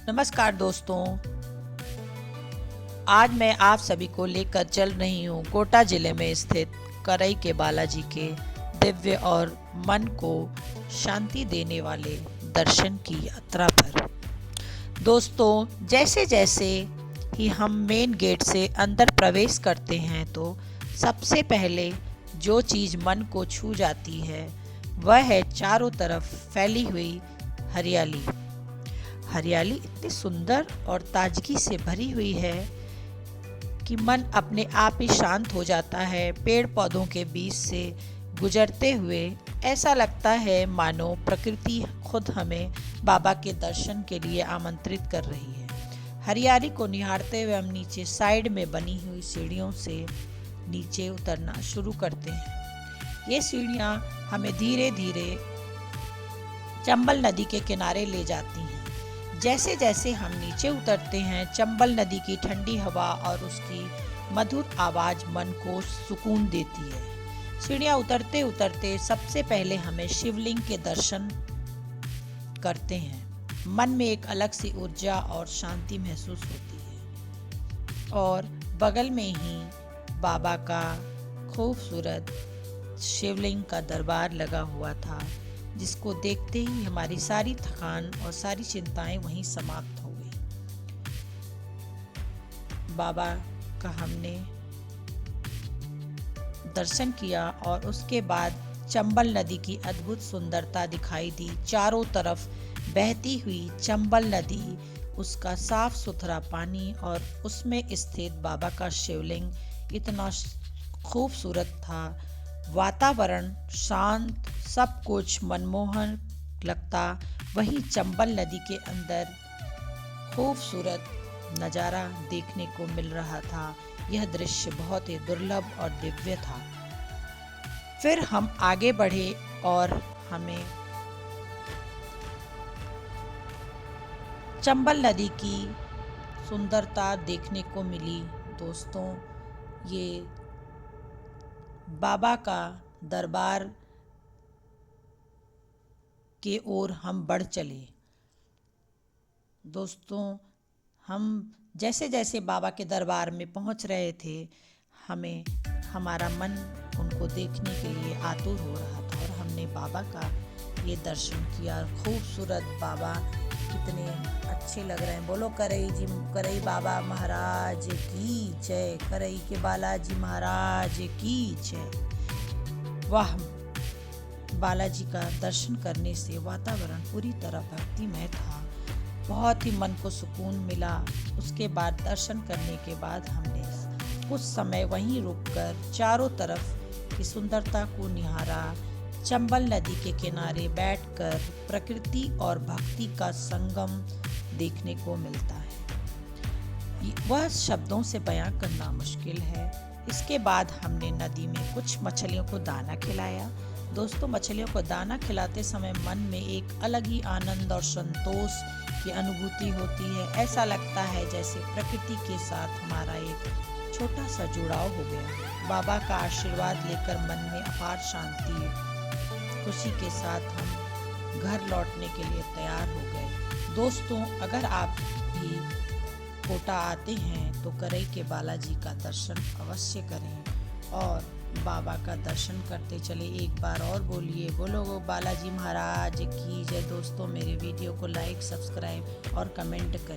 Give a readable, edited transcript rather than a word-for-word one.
नमस्कार दोस्तों, आज मैं आप सभी को लेकर चल रही हूँ कोटा जिले में स्थित करई के बालाजी के दिव्य और मन को शांति देने वाले दर्शन की यात्रा पर। दोस्तों, जैसे जैसे ही हम मेन गेट से अंदर प्रवेश करते हैं तो सबसे पहले जो चीज़ मन को छू जाती है वह है चारों तरफ फैली हुई हरियाली। हरियाली इतनी सुंदर और ताजगी से भरी हुई है कि मन अपने आप ही शांत हो जाता है। पेड़ पौधों के बीच से गुजरते हुए ऐसा लगता है मानो प्रकृति खुद हमें बाबा के दर्शन के लिए आमंत्रित कर रही है। हरियाली को निहारते हुए हम नीचे साइड में बनी हुई सीढ़ियों से नीचे उतरना शुरू करते हैं। ये सीढ़ियाँ हमें धीरे धीरे चंबल नदी के किनारे ले जाती हैं। जैसे जैसे हम नीचे उतरते हैं, चंबल नदी की ठंडी हवा और उसकी मधुर आवाज़ मन को सुकून देती है। सीढ़ियाँ उतरते उतरते सबसे पहले हमें शिवलिंग के दर्शन करते हैं। मन में एक अलग सी ऊर्जा और शांति महसूस होती है। और बगल में ही बाबा का खूबसूरत शिवलिंग का दरबार लगा हुआ था, जिसको देखते ही हमारी सारी थकान और सारी चिंताएं वहीं समाप्त हो गई। बाबा का हमने दर्शन किया और उसके बाद चंबल नदी की अद्भुत सुंदरता दिखाई दी। चारों तरफ बहती हुई चंबल नदी, उसका साफ सुथरा पानी और उसमें स्थित बाबा का शिवलिंग इतना खूबसूरत था। वातावरण शांत, सब कुछ मनमोहक लगता। वहीं चंबल नदी के अंदर खूबसूरत नज़ारा देखने को मिल रहा था। यह दृश्य बहुत ही दुर्लभ और दिव्य था। फिर हम आगे बढ़े और हमें चंबल नदी की सुंदरता देखने को मिली। दोस्तों, ये बाबा का दरबार के ओर हम बढ़ चले। दोस्तों, हम जैसे जैसे बाबा के दरबार में पहुंच रहे थे, हमें हमारा मन उनको देखने के लिए आतुर हो रहा था और हमने बाबा का ये दर्शन किया। खूबसूरत बाबा कितने अच्छे लग रहे हैं। बोलो करई बाबा महाराज की जय, करई के बालाजी महाराज की जय। वाह, बालाजी का दर्शन करने से वातावरण पूरी तरह भक्तिमय था। बहुत ही मन को सुकून मिला। उसके बाद दर्शन करने के बाद हमने कुछ समय वहीं रुककर चारों तरफ की सुंदरता को निहारा। चंबल नदी के किनारे बैठकर प्रकृति और भक्ति का संगम देखने को मिलता है। वह शब्दों से बयां करना मुश्किल है। इसके बाद हमने नदी में कुछ मछलियों को दाना खिलाया। दोस्तों, मछलियों को दाना खिलाते समय मन में एक अलग ही आनंद और संतोष की अनुभूति होती है। ऐसा लगता है जैसे प्रकृति के साथ हमारा एक छोटा सा जुड़ाव हो गया। बाबा का आशीर्वाद लेकर मन में अपार शांति, खुशी के साथ हम घर लौटने के लिए तैयार हो गए। दोस्तों, अगर आप भी कोटा आते हैं तो करई के बालाजी का दर्शन अवश्य करें और बाबा का दर्शन करते चले। एक बार और बोलिए, बोलो बालाजी महाराज की जय। दोस्तों, मेरे वीडियो को लाइक, सब्सक्राइब और कमेंट करें।